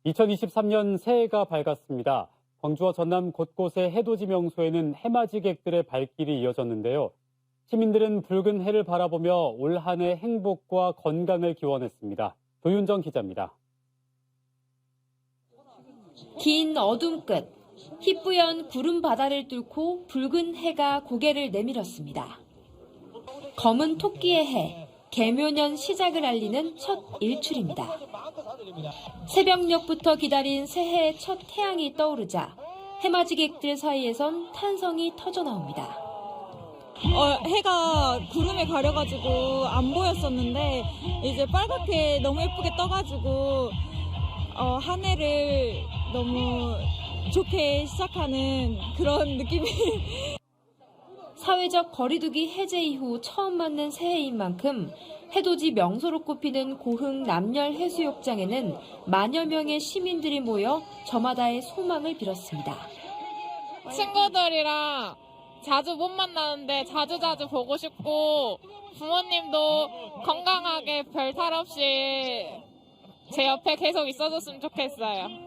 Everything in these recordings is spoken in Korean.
2023년 새해가 밝았습니다. 광주와 전남 곳곳의 해돋이 명소에는 해맞이객들의 발길이 이어졌는데요. 시민들은 붉은 해를 바라보며 올 한 해 행복과 건강을 기원했습니다. 도윤정 기자입니다. 긴 어둠 끝, 희뿌연 구름 바다를 뚫고 붉은 해가 고개를 내밀었습니다. 검은 토끼의 해, 개묘년 시작을 알리는 첫 일출입니다. 새벽녘부터 기다린 새해의 첫 태양이 떠오르자 해맞이객들 사이에선 탄성이 터져 나옵니다. 해가 구름에 가려가지고 안 보였었는데 이제 빨갛게 너무 예쁘게 떠가지고 한 해를 너무 좋게 시작하는 그런 느낌이. 사회적 거리두기 해제 이후 처음 맞는 새해인 만큼 해돋이 명소로 꼽히는 고흥 남열 해수욕장에는 만여 명의 시민들이 모여 저마다의 소망을 빌었습니다. 친구들이랑 자주 못 만나는데 자주자주 보고 싶고 부모님도 건강하게 별 탈 없이 제 옆에 계속 있어줬으면 좋겠어요.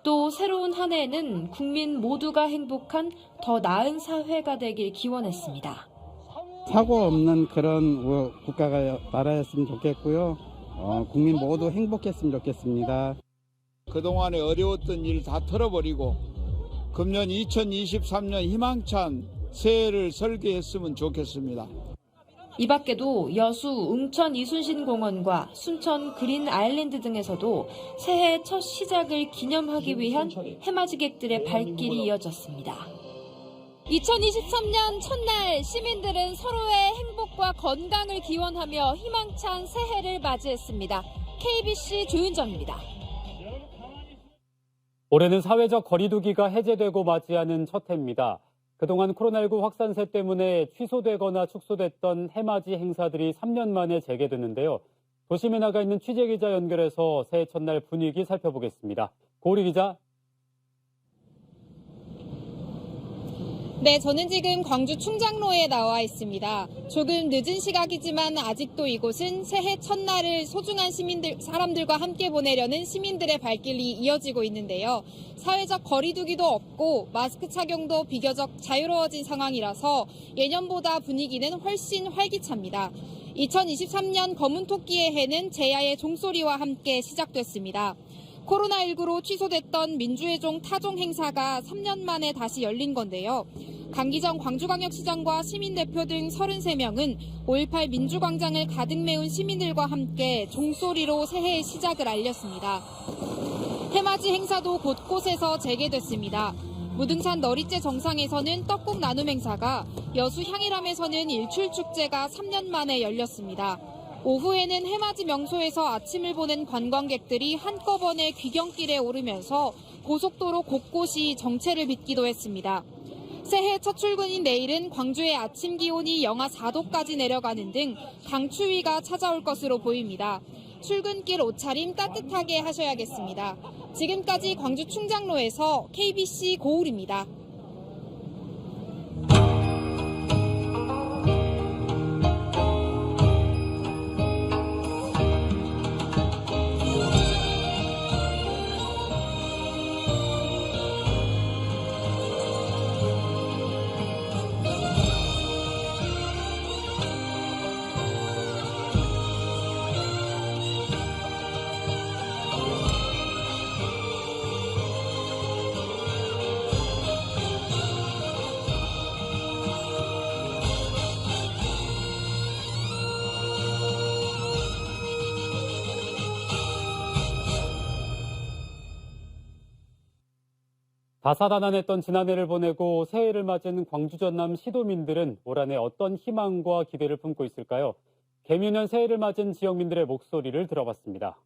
또 새로운 한 해에는 국민 모두가 행복한 더 나은 사회가 되길 기원했습니다. 사고 없는 그런 국가가 나라였으면 좋겠고요. 국민 모두 행복했으면 좋겠습니다. 그동안에 어려웠던 일 다 털어버리고 금년 2023년 희망찬 새해를 설계했으면 좋겠습니다. 이 밖에도 여수 웅천 이순신 공원과 순천 그린 아일랜드 등에서도 새해 첫 시작을 기념하기 위한 해맞이객들의 발길이 이어졌습니다. 2023년 첫날 시민들은 서로의 행복과 건강을 기원하며 희망찬 새해를 맞이했습니다. KBC 조윤정입니다. 올해는 사회적 거리두기가 해제되고 맞이하는 첫 해입니다. 그동안 코로나19 확산세 때문에 취소되거나 축소됐던 해맞이 행사들이 3년 만에 재개됐는데요. 도심에 나가 있는 취재기자 연결해서 새해 첫날 분위기 살펴보겠습니다. 고리 기자. 네, 저는 지금 광주 충장로에 나와 있습니다. 조금 늦은 시각이지만 아직도 이곳은 새해 첫날을 소중한 사람들과 함께 보내려는 시민들의 발길이 이어지고 있는데요. 사회적 거리두기도 없고 마스크 착용도 비교적 자유로워진 상황이라서 예년보다 분위기는 훨씬 활기찹니다. 2023년 검은 토끼의 해는 제야의 종소리와 함께 시작됐습니다. 코로나19로 취소됐던 민주의 종 타종 행사가 3년 만에 다시 열린 건데요. 강기정 광주광역시장과 시민대표 등 33명은 5.18 민주광장을 가득 메운 시민들과 함께 종소리로 새해의 시작을 알렸습니다. 해맞이 행사도 곳곳에서 재개됐습니다. 무등산 너리째 정상에서는 떡국 나눔 행사가, 여수 향일암에서는 일출축제가 3년 만에 열렸습니다. 오후에는 해맞이 명소에서 아침을 보는 관광객들이 한꺼번에 귀경길에 오르면서 고속도로 곳곳이 정체를 빚기도 했습니다. 새해 첫 출근인 내일은 광주의 아침 기온이 영하 4도까지 내려가는 등 강추위가 찾아올 것으로 보입니다. 출근길 옷차림 따뜻하게 하셔야겠습니다. 지금까지 광주 충장로에서 KBC 고울입니다. 다사다난했던 지난해를 보내고 새해를 맞은 광주 전남 시도민들은 올 한 해 어떤 희망과 기대를 품고 있을까요? 개묘년 새해를 맞은 지역민들의 목소리를 들어봤습니다.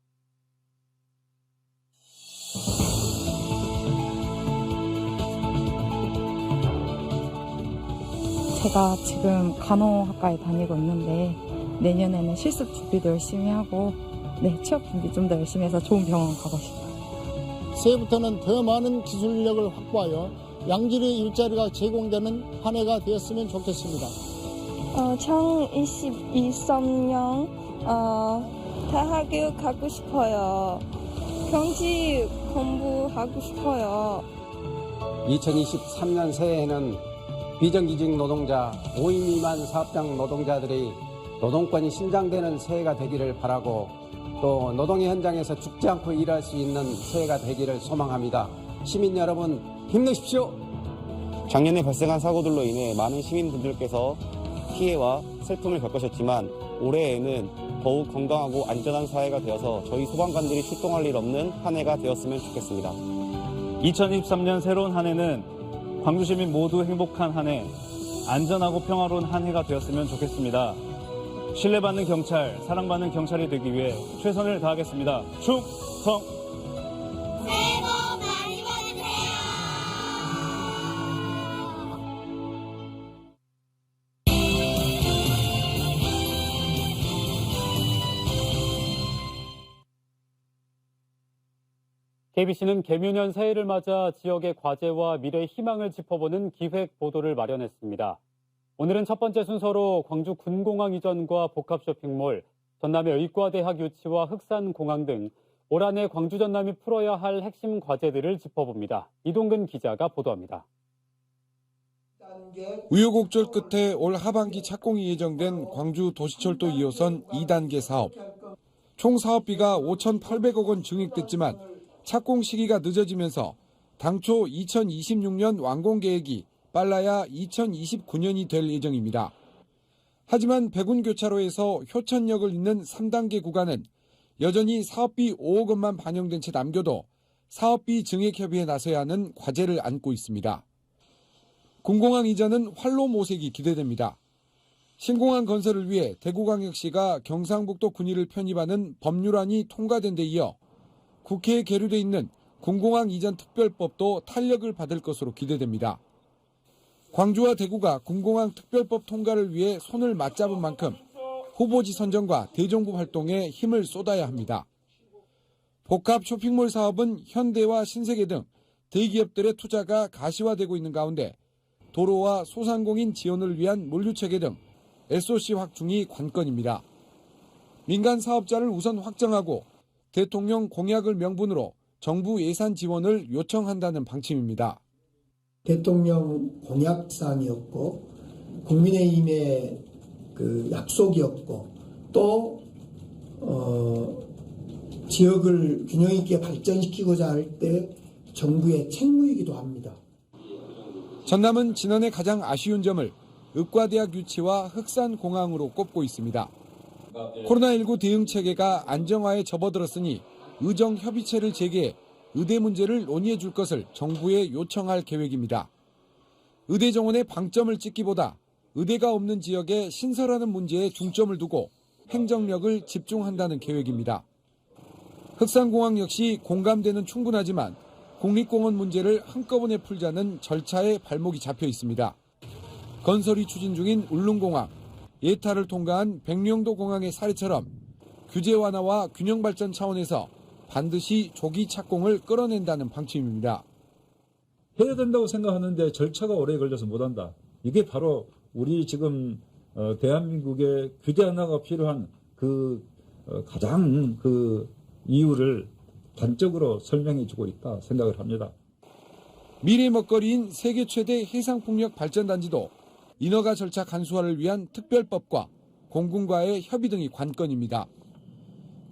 제가 지금 간호학과에 다니고 있는데 내년에는 실습 준비도 열심히 하고 취업 준비 좀 더 열심히 해서 좋은 병원 가고 싶어요. 새해부터는 더 많은 기술력을 확보하여 양질의 일자리가 제공되는 한 해가 되었으면 좋겠습니다. 2023년 대학교 가고 싶어요. 경기 공부하고 싶어요. 2023년 새해에는 비정규직 노동자, 5인 미만 사업장 노동자들이 노동권이 신장되는 새해가 되기를 바라고 또 노동의 현장에서 죽지 않고 일할 수 있는 새해가 되기를 소망합니다. 시민 여러분 힘내십시오. 작년에 발생한 사고들로 인해 많은 시민분들께서 피해와 슬픔을 겪으셨지만 올해에는 더욱 건강하고 안전한 사회가 되어서 저희 소방관들이 출동할 일 없는 한 해가 되었으면 좋겠습니다. 2023년 새로운 한 해는 광주시민 모두 행복한 한 해, 안전하고 평화로운 한 해가 되었으면 좋겠습니다. 신뢰받는 경찰, 사랑받는 경찰이 되기 위해 최선을 다하겠습니다. 충성! 새해 복 많이 받으세요. KBC는 개묘년 새해를 맞아 지역의 과제와 미래의 희망을 짚어보는 기획 보도를 마련했습니다. 오늘은 첫 번째 순서로 광주 군공항 이전과 복합 쇼핑몰, 전남의 의과대학 유치와 흑산공항 등 올 한 해 광주 전남이 풀어야 할 핵심 과제들을 짚어봅니다. 이동근 기자가 보도합니다. 우여곡절 끝에 올 하반기 착공이 예정된 광주 도시철도 2호선 2단계 사업. 총 사업비가 5,800억 원 증액됐지만 착공 시기가 늦어지면서 당초 2026년 완공 계획이 빨라야 2029년이 될 예정입니다. 하지만 백운교차로에서 효천역을 잇는 3단계 구간은 여전히 사업비 5억 원만 반영된 채 남겨도 사업비 증액 협의에 나서야 하는 과제를 안고 있습니다. 군공항 이전은 활로 모색이 기대됩니다. 신공항 건설을 위해 대구광역시가 경상북도 군위를 편입하는 법률안이 통과된 데 이어 국회에 계류돼 있는 군공항 이전 특별법도 탄력을 받을 것으로 기대됩니다. 광주와 대구가 군공항 특별법 통과를 위해 손을 맞잡은 만큼 후보지 선정과 대정부 활동에 힘을 쏟아야 합니다. 복합 쇼핑몰 사업은 현대와 신세계 등 대기업들의 투자가 가시화되고 있는 가운데 도로와 소상공인 지원을 위한 물류체계 등 SOC 확충이 관건입니다. 민간 사업자를 우선 확정하고 대통령 공약을 명분으로 정부 예산 지원을 요청한다는 방침입니다. 대통령 공약사항이었고 국민의힘의 그 약속이었고 또 지역을 균형 있게 발전시키고자 할 때 정부의 책무이기도 합니다. 전남은 지난해 가장 아쉬운 점을 의과대학 유치와 흑산공항으로 꼽고 있습니다. 코로나19 대응 체계가 안정화에 접어들었으니 의정협의체를 재개해 의대 문제를 논의해 줄 것을 정부에 요청할 계획입니다. 의대 정원의 방점을 찍기보다 의대가 없는 지역에 신설하는 문제에 중점을 두고 행정력을 집중한다는 계획입니다. 흑산공항 역시 공감대는 충분하지만 국립공원 문제를 한꺼번에 풀자는 절차에 발목이 잡혀 있습니다. 건설이 추진 중인 울릉공항, 예타를 통과한 백령도 공항의 사례처럼 규제 완화와 균형 발전 차원에서 반드시 조기 착공을 끌어낸다는 방침입니다. 해야 된다고 생각하는데 절차가 오래 걸려서 못한다. 이게 바로 우리 지금 대한민국의 규제 완화가 필요한 가장 이유를 단적으로 설명해주고 있다 생각을 합니다. 미래 먹거리인 세계 최대 해상풍력 발전단지도 인허가 절차 간소화를 위한 특별법과 공군과의 협의 등이 관건입니다.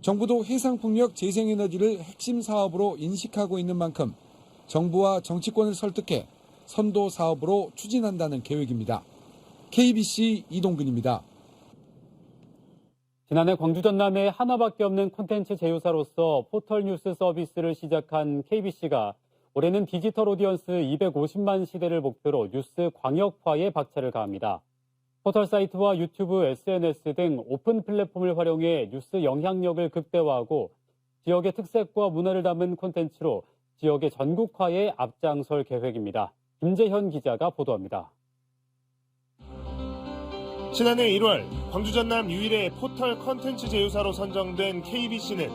정부도 해상풍력 재생에너지를 핵심 사업으로 인식하고 있는 만큼 정부와 정치권을 설득해 선도 사업으로 추진한다는 계획입니다. KBC 이동근입니다. 지난해 광주 전남에 하나밖에 없는 콘텐츠 제휴사로서 포털 뉴스 서비스를 시작한 KBC가 올해는 디지털 오디언스 250만 시대를 목표로 뉴스 광역화에 박차를 가합니다. 포털 사이트와 유튜브, SNS 등 오픈 플랫폼을 활용해 뉴스 영향력을 극대화하고 지역의 특색과 문화를 담은 콘텐츠로 지역의 전국화에 앞장설 계획입니다. 김재현 기자가 보도합니다. 지난해 1월 광주 전남 유일의 포털 컨텐츠 제휴사로 선정된 KBC는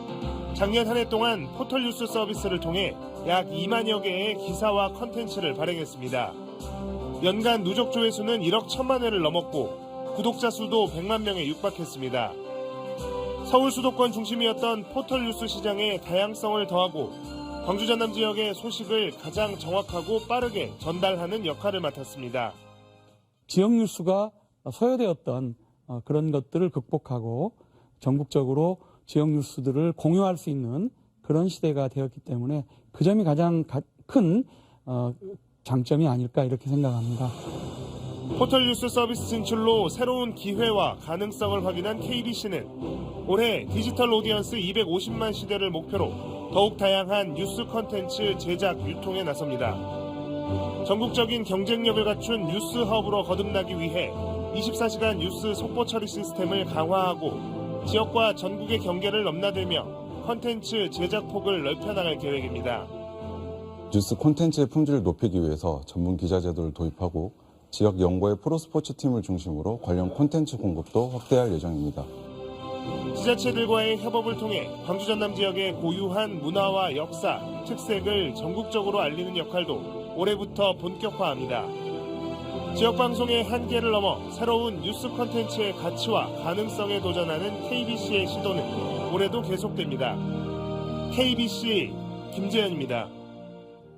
작년 한 해 동안 포털 뉴스 서비스를 통해 약 2만여 개의 기사와 컨텐츠를 발행했습니다. 연간 누적 조회수는 1억 1천만 회를 넘었고 구독자 수도 100만 명에 육박했습니다. 서울 수도권 중심이었던 포털 뉴스 시장의 다양성을 더하고 광주 전남 지역의 소식을 가장 정확하고 빠르게 전달하는 역할을 맡았습니다. 지역 뉴스가 소외되었던 그런 것들을 극복하고 전국적으로 지역 뉴스들을 공유할 수 있는 그런 시대가 되었기 때문에 그 점이 가장 큰 장점이 아닐까 이렇게 생각합니다. 포털 뉴스 서비스 진출로 새로운 기회와 가능성을 확인한 KBC는 올해 디지털 오디언스 250만 시대를 목표로 더욱 다양한 뉴스 콘텐츠 제작 유통에 나섭니다. 전국적인 경쟁력을 갖춘 뉴스 허브로 거듭나기 위해 24시간 뉴스 속보 처리 시스템을 강화하고 지역과 전국의 경계를 넘나들며 콘텐츠 제작 폭을 넓혀나갈 계획입니다. 뉴스 콘텐츠의 품질을 높이기 위해서 전문 기자 제도를 도입하고 지역 연구의 프로스포츠 팀을 중심으로 관련 콘텐츠 공급도 확대할 예정입니다. 지자체들과의 협업을 통해 광주 전남 지역의 고유한 문화와 역사, 특색을 전국적으로 알리는 역할도 올해부터 본격화합니다. 지역방송의 한계를 넘어 새로운 뉴스 콘텐츠의 가치와 가능성에 도전하는 KBC의 시도는 올해도 계속됩니다. KBC 김재현입니다.